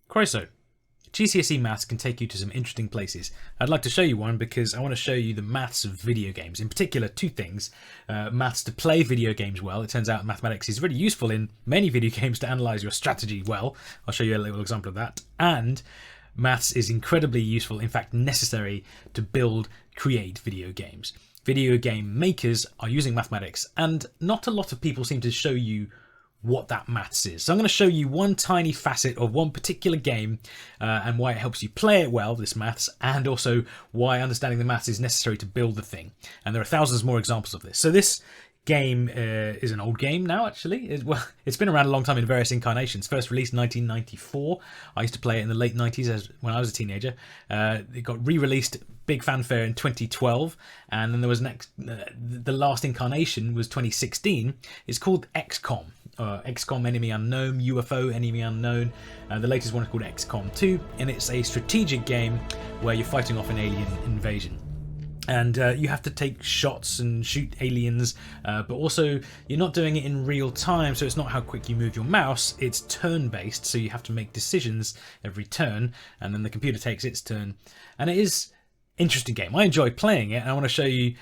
Croeso. GCSE maths can take you to some interesting places. I'd like to show you one because I want to show you the maths of video games. In particular, two things. Maths to play video games well. It turns out mathematics is really useful in many video games to analyse your strategy well. I'll show you a little example of that. And maths is incredibly useful, in fact necessary, to create video games. Video game makers are using mathematics, and not a lot of people seem to show you what that maths is. So I'm going to show you one tiny facet of one particular game and why it helps you play it well, this maths, and also why understanding the maths is necessary to build the thing. And there are thousands more examples of this. So this game is an old game now, actually. It's been around a long time in various incarnations. First released 1994. I used to play it in the late 90s when I was a teenager. It got re-released, big fanfare, in 2012, and then there was the last incarnation was 2016. It's called XCOM. XCOM Enemy Unknown, UFO Enemy Unknown. The latest one is called XCOM 2, and it's a strategic game where you're fighting off an alien invasion. And you have to take shots and shoot aliens, but also you're not doing it in real time, so it's not how quick you move your mouse, it's turn-based, so you have to make decisions every turn, and then the computer takes its turn. And it is an interesting game. I enjoy playing it, and I want to show you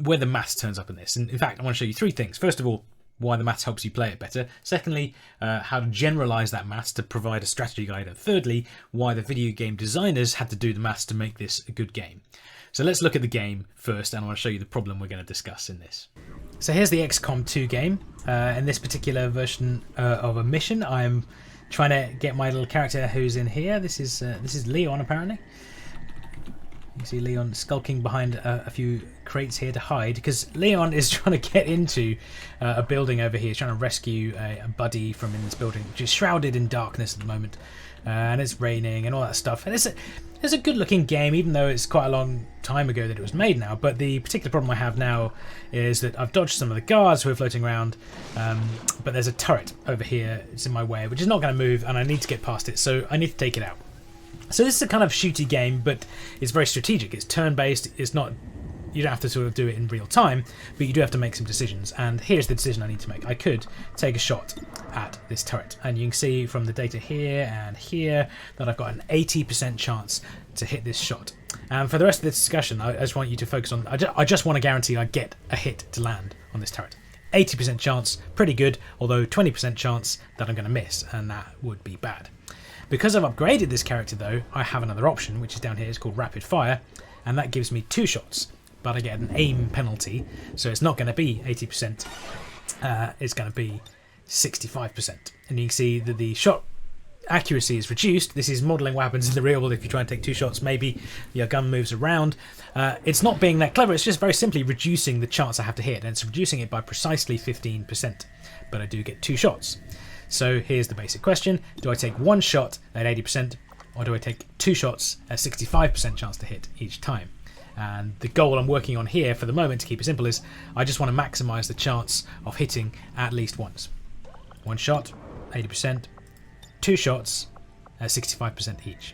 where the maths turns up in this. And in fact, I want to show you three things. First of all, why the maths helps you play it better. Secondly, how to generalize that maths to provide a strategy guide. And thirdly, why the video game designers had to do the maths to make this a good game. So let's look at the game first, and I want to show you the problem we're going to discuss in this. So here's the XCOM 2 game. In this particular version of a mission, I'm trying to get my little character who's in here. This is Leon, apparently. You see Leon skulking behind a few crates here to hide, because Leon is trying to get into a building over here. He's trying to rescue a buddy from in this building, which is shrouded in darkness at the moment. And it's raining and all that stuff. And it's a good looking game, even though it's quite a long time ago that it was made now. But the particular problem I have now is that I've dodged some of the guards who are floating around, but there's a turret over here. It's in my way, which is not going to move, and I need to get past it, so I need to take it out. So this is a kind of shooty game, but it's very strategic. It's turn-based. It's not, you don't have to sort of do it in real time, but you do have to make some decisions. And here's the decision I need to make. I could take a shot at this turret, and you can see from the data here and here that I've got an 80% chance to hit this shot. And for the rest of this discussion, I just want you to focus on, I just want to guarantee I get a hit to land on this turret. 80% chance, pretty good, although 20% chance that I'm going to miss, and that would be bad. Because I've upgraded this character though, I have another option, which is down here. It's called rapid fire, and that gives me 2 shots, but I get an aim penalty, so it's not going to be 80%, it's going to be 65%. And you can see that the shot accuracy is reduced. This is modelling what happens in the real world. If you try and take 2 shots, maybe your gun moves around. It's not being that clever, it's just very simply reducing the chance I have to hit, and it's reducing it by precisely 15%, but I do get 2 shots. So here's the basic question. Do I take 1 shot at 80%, or do I take 2 shots at 65% chance to hit each time? And the goal I'm working on here for the moment, to keep it simple, is I just want to maximise the chance of hitting at least once. 1 shot, 80%, 2 shots at 65% each.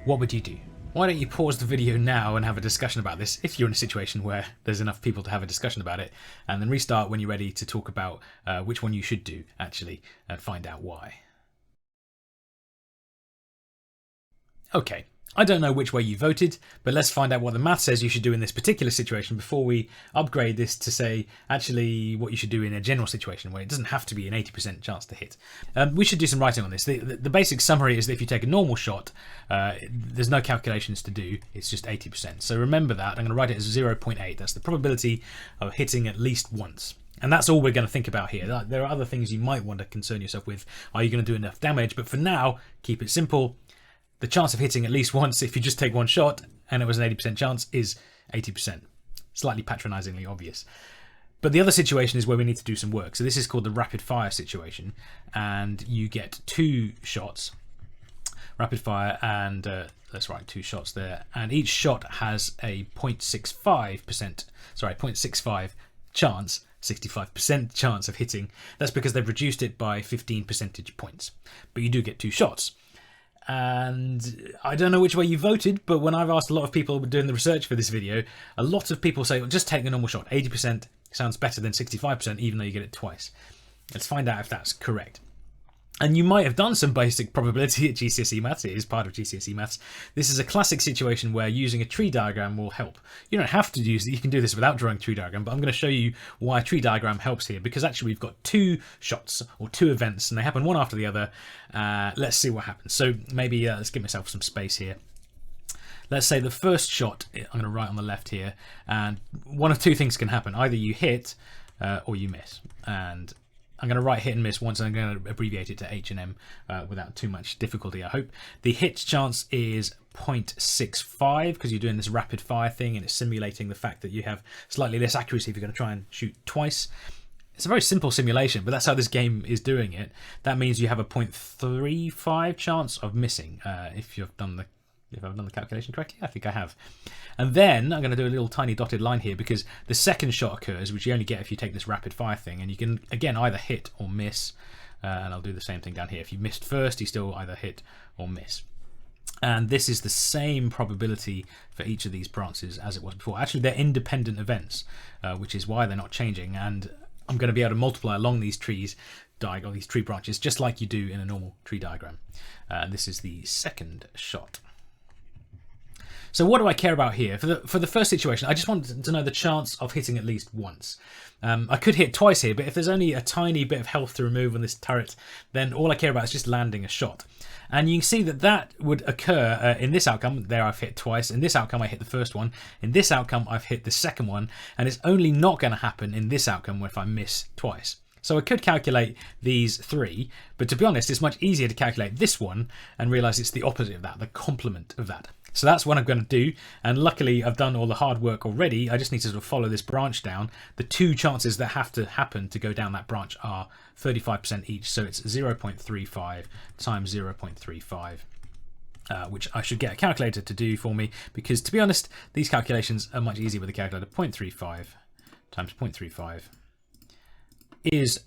What would you do? Why don't you pause the video now and have a discussion about this, if you're in a situation where there's enough people to have a discussion about it, and then restart when you're ready to talk about which one you should do, actually, and find out why. Okay, I don't know which way you voted, but let's find out what the math says you should do in this particular situation before we upgrade this to say actually what you should do in a general situation where it doesn't have to be an 80% chance to hit. We should do some writing on this. The basic summary is that if you take a normal shot, there's no calculations to do, it's just 80%. So remember that. I'm going to write it as 0.8. That's the probability of hitting at least once. And that's all we're going to think about here. There are other things you might want to concern yourself with. Are you going to do enough damage? But for now, keep it simple. The chance of hitting at least once if you just take 1 shot and it was an 80% chance is 80%. Slightly patronisingly obvious. But the other situation is where we need to do some work. So this is called the rapid fire situation, and you get 2 shots, rapid fire, and let's write 2 shots there. And each shot has a 0.65 chance, 65% chance of hitting. That's because they've reduced it by 15 percentage points. But you do get 2 shots. And I don't know which way you voted, but when I've asked a lot of people doing the research for this video, a lot of people say, well, just take a normal shot. 80% sounds better than 65%, even though you get it twice. Let's find out if that's correct. And you might have done some basic probability at GCSE Maths. It is part of GCSE Maths. This is a classic situation where using a tree diagram will help. You don't have to use it. You can do this without drawing a tree diagram, but I'm going to show you why a tree diagram helps here, because actually we've got two shots or two events and they happen one after the other. Let's see what happens. So maybe let's give myself some space here. Let's say the first shot, I'm going to write on the left here, and one of two things can happen. Either you hit or you miss. And I'm going to write hit and miss once, and I'm going to abbreviate it to H and M without too much difficulty, I hope. The hit chance is 0.65 because you're doing this rapid fire thing and it's simulating the fact that you have slightly less accuracy if you're going to try and shoot twice. It's a very simple simulation, but that's how this game is doing it. That means you have a 0.35 chance of missing if I've done the calculation correctly. I think I have. And then I'm going to do a little tiny dotted line here because the second shot occurs, which you only get if you take this rapid fire thing, and you can again either hit or miss. And I'll do the same thing down here. If you missed first, you still either hit or miss. And this is the same probability for each of these branches as it was before. Actually, they're independent events, which is why they're not changing. And I'm going to be able to multiply along these trees, or these tree branches, just like you do in a normal tree diagram. This is the second shot. So what do I care about here? For the first situation, I just wanted to know the chance of hitting at least once. I could hit twice here, but if there's only a tiny bit of health to remove on this turret, then all I care about is just landing a shot. And you can see that that would occur in this outcome. There I've hit twice. In this outcome I hit the first one. In this outcome I've hit the second one. And it's only not going to happen in this outcome if I miss twice. So I could calculate these three, but to be honest, it's much easier to calculate this one and realise it's the opposite of that, the complement of that. So that's what I'm going to do, and luckily I've done all the hard work already. I just need to sort of follow this branch down. The two chances that have to happen to go down that branch are 35% each, so it's 0.35 times 0.35. Which I should get a calculator to do for me, because to be honest, these calculations are much easier with a calculator. 0.35 times 0.35 is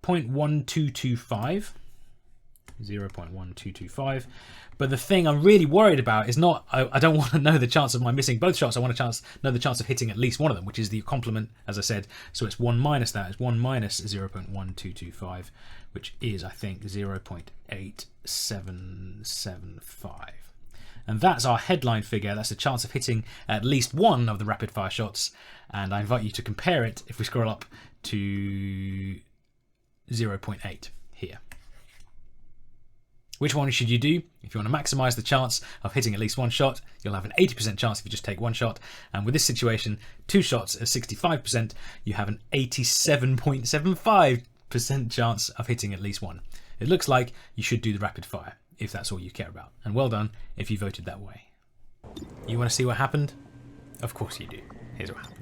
0.1225. 0.1225. But the thing I'm really worried about is not, I don't want to know the chance of my missing both shots. I want to know the chance of hitting at least one of them, which is the complement, as I said. So it's 1 minus that. It's 1 minus 0.1225, which is, I think, 0.8775. And that's our headline figure. That's the chance of hitting at least one of the rapid fire shots. And I invite you to compare it, if we scroll up, to 0.8 here. Which one should you do? If you want to maximize the chance of hitting at least one shot, you'll have an 80% chance if you just take one shot. And with this situation, two shots at 65%, you have an 87.75% chance of hitting at least one. It looks like you should do the rapid fire if that's all you care about. And well done if you voted that way. You want to see what happened? Of course you do. Here's what happened.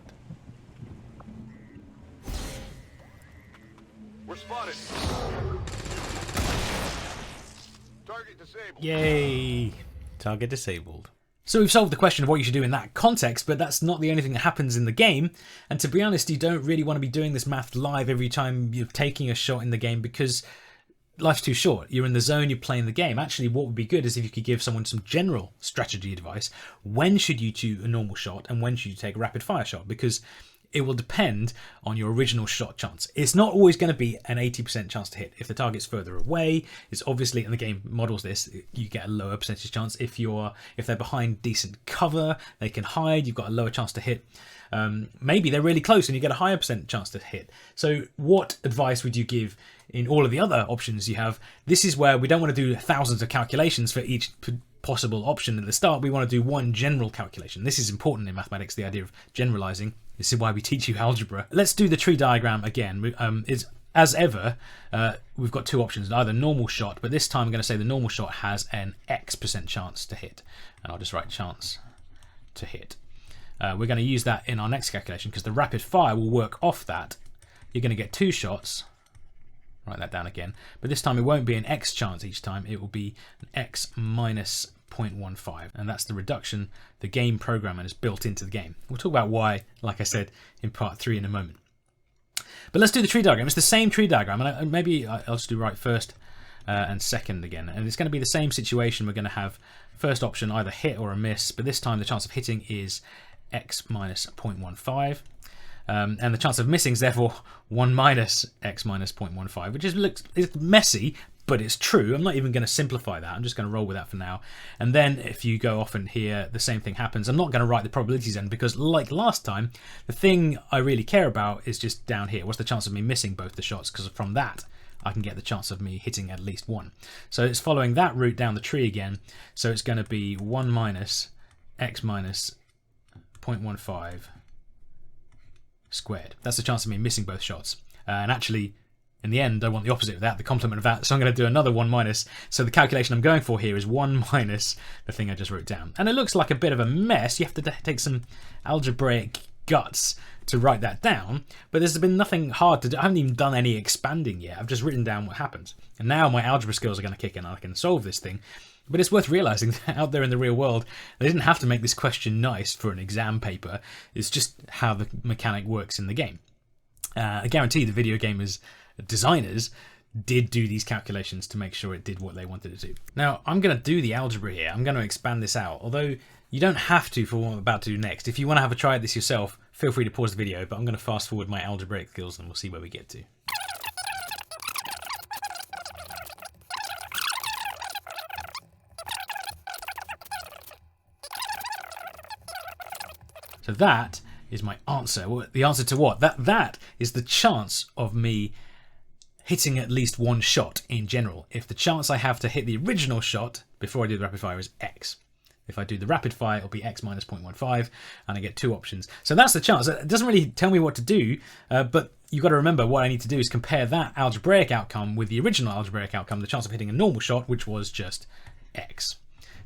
We're spotted. Target disabled. Yay! Target disabled. So we've solved the question of what you should do in that context, but that's not the only thing that happens in the game. And to be honest, you don't really want to be doing this math live every time you're taking a shot in the game, because life's too short. You're in the zone, you're playing the game. Actually, what would be good is if you could give someone some general strategy advice. When should you do a normal shot and when should you take a rapid fire shot? Because it will depend on your original shot chance. It's not always going to be an 80% chance to hit. If the target's further away, it's obviously, and the game models this, you get a lower percentage chance. If they're behind decent cover, they can hide, you've got a lower chance to hit. Maybe they're really close and you get a higher percent chance to hit. So what advice would you give in all of the other options you have? This is where we don't want to do thousands of calculations for each possible option at the start. We want to do one general calculation. This is important in mathematics, the idea of generalizing. This is why we teach you algebra. Let's do the tree diagram again. As ever, we've got two options, either normal shot, but this time I'm going to say the normal shot has an X% chance to hit. And I'll just write chance to hit. We're going to use that in our next calculation because the rapid fire will work off that. You're going to get two shots. Write that down again. But this time it won't be an X chance each time. It will be an X minus 0.15, and that's the reduction the game programmer has built into the game. We'll talk about why, like I said, in part 3 in a moment. But let's do the tree diagram. It's the same tree diagram, and maybe I'll just do right first and second again. And it's going to be the same situation. We're going to have first option either hit or a miss, but this time the chance of hitting is X minus 0.15. And the chance of missing is therefore 1 minus x minus 0.15, which is messy, but it's true. I'm not even going to simplify that. I'm just going to roll with that for now. And then if you go off and here, the same thing happens. I'm not going to write the probabilities in because, like last time, the thing I really care about is just down here. What's the chance of me missing both the shots? Because from that, I can get the chance of me hitting at least one. So it's following that route down the tree again. So it's going to be 1 minus x minus 0.15 squared. That's the chance of me missing both shots. And actually, in the end, I want the opposite of that, the complement of that. So I'm going to do another 1 minus. So the calculation I'm going for here is 1 minus the thing I just wrote down. And it looks like a bit of a mess. You have to take some algebraic guts to write that down. But there's been nothing hard to do. I haven't even done any expanding yet. I've just written down what happens. And now my algebra skills are going to kick in and I can solve this thing. But it's worth realising that out there in the real world, they didn't have to make this question nice for an exam paper. It's just how the mechanic works in the game. I guarantee the video gamers, designers, did do these calculations to make sure it did what they wanted it to. Now, I'm going to do the algebra here. I'm going to expand this out, although you don't have to for what I'm about to do next. If you want to have a try at this yourself, feel free to pause the video, but I'm going to fast forward my algebraic skills and we'll see where we get to. So that is my answer. Well, the answer to what? That is the chance of me hitting at least one shot in general. If the chance I have to hit the original shot before I do the rapid fire is x. If I do the rapid fire, it'll be x minus 0.15, and I get two options. So that's the chance. It doesn't really tell me what to do, but you've got to remember what I need to do is compare that algebraic outcome with the original algebraic outcome, the chance of hitting a normal shot, which was just x.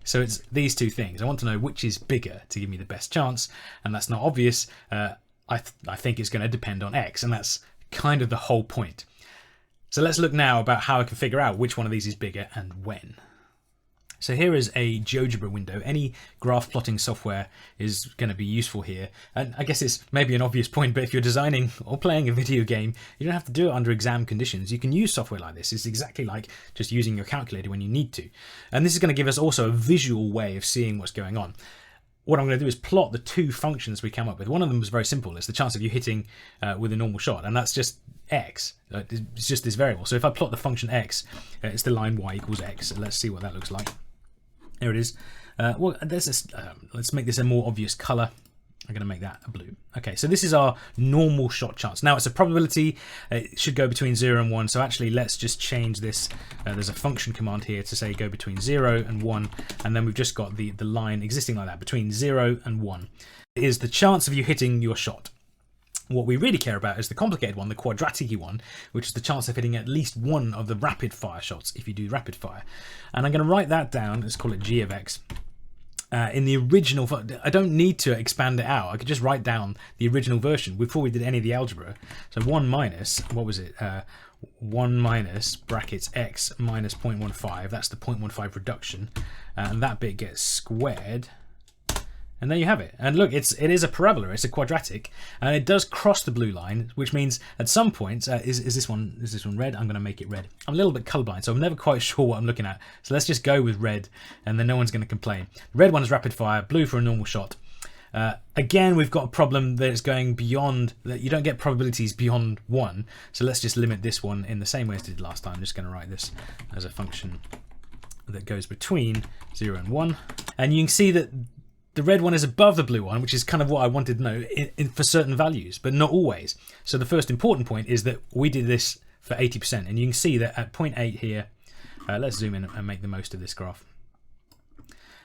So it's these two things. I want to know which is bigger to give me the best chance, and that's not obvious. I think it's going to depend on x, and that's kind of the whole point. So let's look now about how I can figure out which one of these is bigger and when. So here is a GeoGebra window. Any graph plotting software is going to be useful here. And I guess it's maybe an obvious point, but if you're designing or playing a video game, you don't have to do it under exam conditions. You can use software like this. It's exactly like just using your calculator when you need to. And this is going to give us also a visual way of seeing what's going on. What I'm going to do is plot the two functions we came up with. One of them was very simple. It's the chance of you hitting with a normal shot, and that's just x. It's just this variable. So if I plot the function x, it's the line y equals x. So let's see what that looks like. Here it is. Well, let's make this a more obvious colour. I'm going to make that blue. Okay, so this is our normal shot chance. Now it's a probability. It should go between 0 and 1. So actually, let's just change this. There's a function command here to say go between 0 and 1. And then we've just got the line existing like that, between 0 and 1. It is the chance of you hitting your shot. What we really care about is the complicated one, the quadratic one, which is the chance of hitting at least one of the rapid fire shots if you do rapid fire. And I'm going to write that down. Let's call it g of x. In the original, I don't need to expand it out. I could just write down the original version before we did any of the algebra. So 1 minus, what was it? 1 minus brackets x minus 0.15. That's the 0.15 reduction. And that bit gets squared. And there you have it. And look, it is a parabola. It's a quadratic, and it does cross the blue line, which means at some point, is this one red? I'm going to make it red. I'm a little bit colorblind, so I'm never quite sure what I'm looking at. So let's just go with red, and then no one's going to complain. The red one is rapid fire, blue for a normal shot. Again, we've got a problem that it's going beyond, that you don't get probabilities beyond 1. So let's just limit this one in the same way as I did last time. I'm just going to write this as a function that goes between 0 and 1. And you can see that the red one is above the blue one, which is kind of what I wanted to know for certain values, but not always. So the first important point is that we did this for 80%. And you can see that at 0.8 here, let's zoom in and make the most of this graph.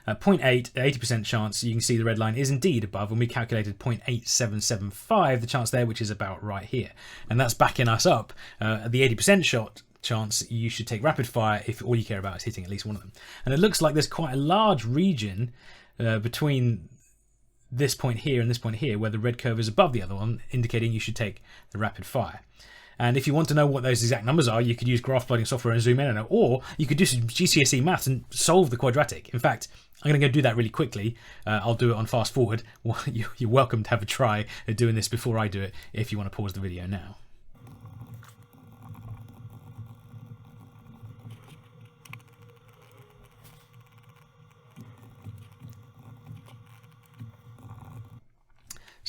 At 0.8, 80% chance, you can see the red line is indeed above, and we calculated 0.8775, the chance there, which is about right here. And that's backing us up. At the 80% shot chance, you should take rapid fire if all you care about is hitting at least one of them. And it looks like there's quite a large region between this point here and this point here where the red curve is above the other one, indicating you should take the rapid fire. And if you want to know what those exact numbers are, you could use graph plotting software and zoom in on it, or you could do some GCSE maths and solve the quadratic. In fact, I'm going to go do that really quickly. I'll do it on fast forward. Well, you're welcome to have a try at doing this before I do it if you want to pause the video now.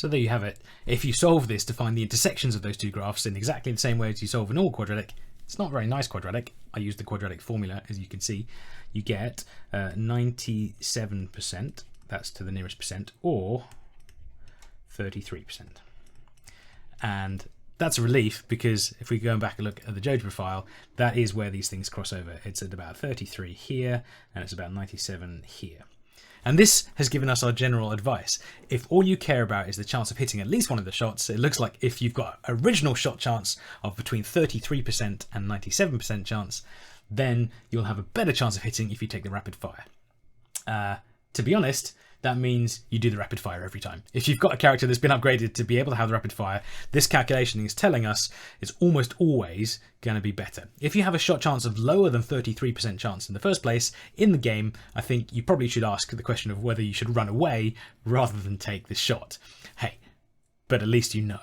So there you have it. If you solve this to find the intersections of those two graphs in exactly the same way as you solve a normal quadratic, it's not a very nice quadratic. I used the quadratic formula, as you can see. You get 97%, that's to the nearest percent, or 33%. And that's a relief, because if we go back and look at the GeoGebra file, that is where these things cross over. It's at about 33 here, and it's about 97 here. And this has given us our general advice. If all you care about is the chance of hitting at least one of the shots, it looks like if you've got original shot chance of between 33% and 97% chance, then you'll have a better chance of hitting if you take the rapid fire. To be honest, that means you do the rapid fire every time. If you've got a character that's been upgraded to be able to have the rapid fire, this calculation is telling us it's almost always going to be better. If you have a shot chance of lower than 33% chance in the first place in the game, I think you probably should ask the question of whether you should run away rather than take the shot. Hey, but at least you know.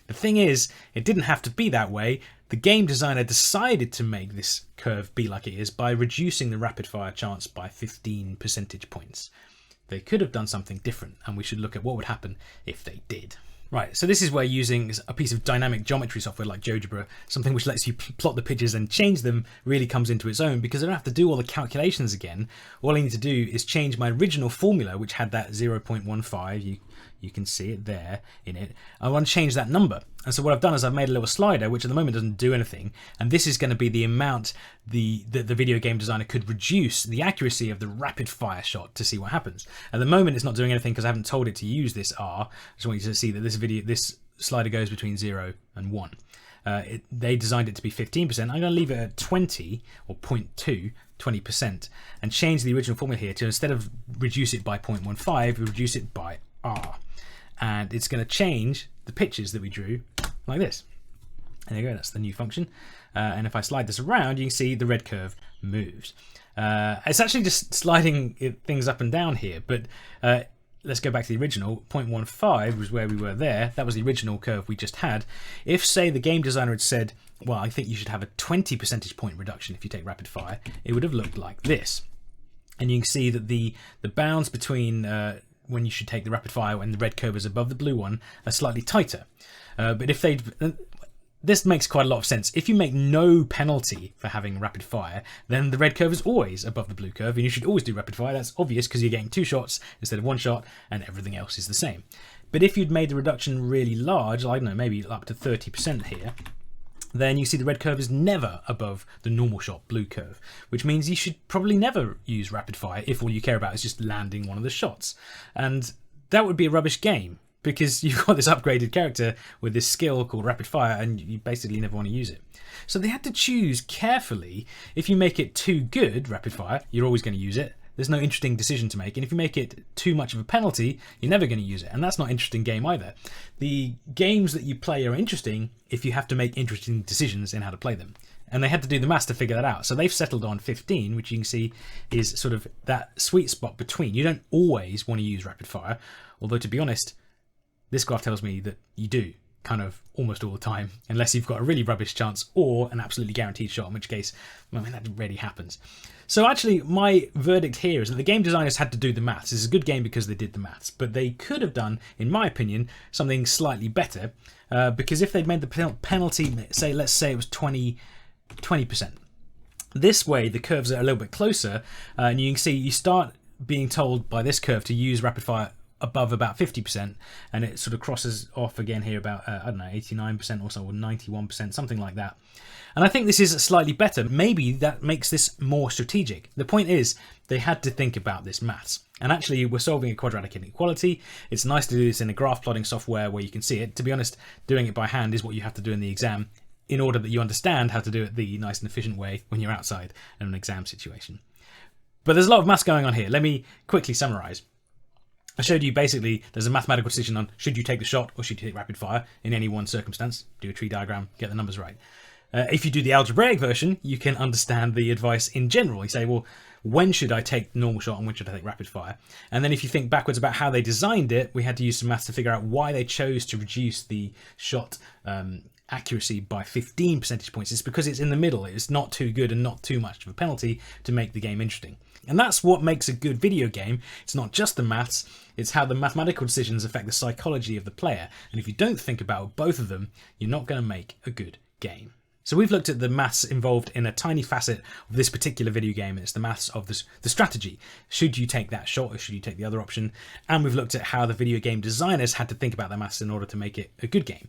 The thing is, it didn't have to be that way. The game designer decided to make this curve be like it is by reducing the rapid fire chance by 15 percentage points. They could have done something different, and we should look at what would happen if they did. Right, so this is where using a piece of dynamic geometry software like GeoGebra, something which lets you plot the pictures and change them, really comes into its own, because I don't have to do all the calculations again. All I need to do is change my original formula, which had that 0.15, you can see it there in it. I want to change that number. And so what I've done is I've made a little slider, which at the moment doesn't do anything. And this is going to be the amount the video game designer could reduce the accuracy of the rapid fire shot to see what happens. At the moment, it's not doing anything because I haven't told it to use this R. I just want you to see that this slider goes between 0 and 1. They designed it to be 15%. I'm going to leave it at 20 or 0.2, 20%, and change the original formula here to, instead of reduce it by 0.15, we reduce it by R. And it's going to change the pictures that we drew like this. There you go, that's the new function. And if I slide this around, you can see the red curve moves. It's actually just sliding things up and down here, but let's go back to the original. 0.15 was where we were there. That was the original curve we just had. If, say, the game designer had said, well, I think you should have a 20 percentage point reduction if you take rapid fire, it would have looked like this. And you can see that the bounds between when you should take the rapid fire when the red curve is above the blue one are slightly tighter. But if this makes quite a lot of sense. If you make no penalty for having rapid fire, then the red curve is always above the blue curve, and you should always do rapid fire. That's obvious because you're getting 2 shots instead of 1 shot, and everything else is the same. But if you'd made the reduction really large, I don't know, maybe up to 30% here, then you see the red curve is never above the normal shot blue curve, which means you should probably never use rapid fire if all you care about is just landing one of the shots. And that would be a rubbish game, because you've got this upgraded character with this skill called rapid fire, and you basically never want to use it. So they had to choose carefully. If you make it too good, rapid fire, you're always going to use it. There's no interesting decision to make. And if you make it too much of a penalty, you're never going to use it. And that's not an interesting game either. The games that you play are interesting if you have to make interesting decisions in how to play them. And they had to do the maths to figure that out. So they've settled on 15, which you can see is sort of that sweet spot between. You don't always want to use rapid fire, although to be honest, this graph tells me that you do, kind of almost all the time, unless you've got a really rubbish chance or an absolutely guaranteed shot, in which case, I mean, that rarely happens. So actually, my verdict here is that the game designers had to do the maths. This is a good game because they did the maths, but they could have done, in my opinion, something slightly better, because if they'd made the penalty, let's say it was 20%. This way, the curves are a little bit closer, and you can see you start being told by this curve to use rapid fire above about 50%, and it sort of crosses off again here about I don't know, 89% or so, or 91%, something like that. And I think this is slightly better. Maybe that makes this more strategic. The point is, they had to think about this maths. And actually, we're solving a quadratic inequality. It's nice to do this in a graph plotting software where you can see it. To be honest, doing it by hand is what you have to do in the exam, in order that you understand how to do it the nice and efficient way when you're outside in an exam situation. But there's a lot of maths going on here. Let me quickly summarize. I showed you basically there's a mathematical decision on should you take the shot or should you take rapid fire in any one circumstance. Do a tree diagram, get the numbers right. If you do the algebraic version, you can understand the advice in general. You say, well, when should I take normal shot and when should I take rapid fire? And then if you think backwards about how they designed it, we had to use some maths to figure out why they chose to reduce the shot accuracy by 15 percentage points. It's because it's in the middle. It's not too good and not too much of a penalty to make the game interesting. And that's what makes a good video game. It's not just the maths, it's how the mathematical decisions affect the psychology of the player. And if you don't think about both of them, you're not going to make a good game. So we've looked at the maths involved in a tiny facet of this particular video game, and it's the maths of the strategy. Should you take that shot or should you take the other option? And we've looked at how the video game designers had to think about the maths in order to make it a good game.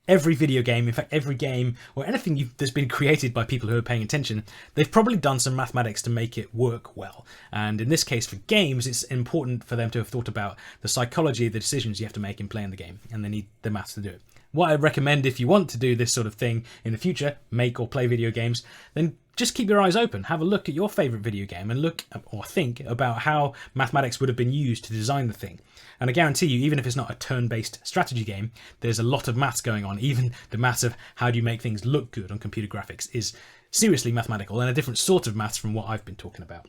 Every video game, in fact every game or anything that's been created by people who are paying attention, they've probably done some mathematics to make it work well. And in this case for games, it's important for them to have thought about the psychology of the decisions you have to make in playing the game, and they need the maths to do it. What I recommend if you want to do this sort of thing in the future, make or play video games, then just keep your eyes open. Have a look at your favourite video game and look or think about how mathematics would have been used to design the thing. And I guarantee you, even if it's not a turn-based strategy game, there's a lot of maths going on. Even the maths of how do you make things look good on computer graphics is seriously mathematical and a different sort of maths from what I've been talking about.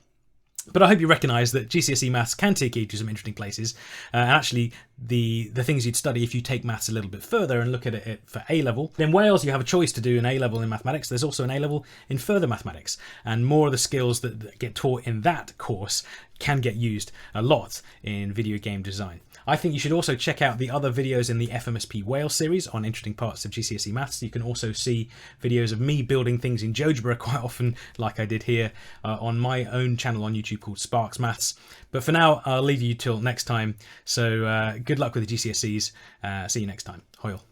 But I hope you recognise that GCSE maths can take you to some interesting places. And actually, the things you'd study if you take maths a little bit further and look at it for A-level. In Wales, you have a choice to do an A-level in mathematics. There's also an A-level in further mathematics. And more of the skills that get taught in that course can get used a lot in video game design. I think you should also check out the other videos in the FMSP Wales series on interesting parts of GCSE maths. You can also see videos of me building things in GeoGebra quite often, like I did here on my own channel on YouTube called Sparks Maths. But for now, I'll leave you till next time. So good luck with the GCSEs. See you next time. Hoyle.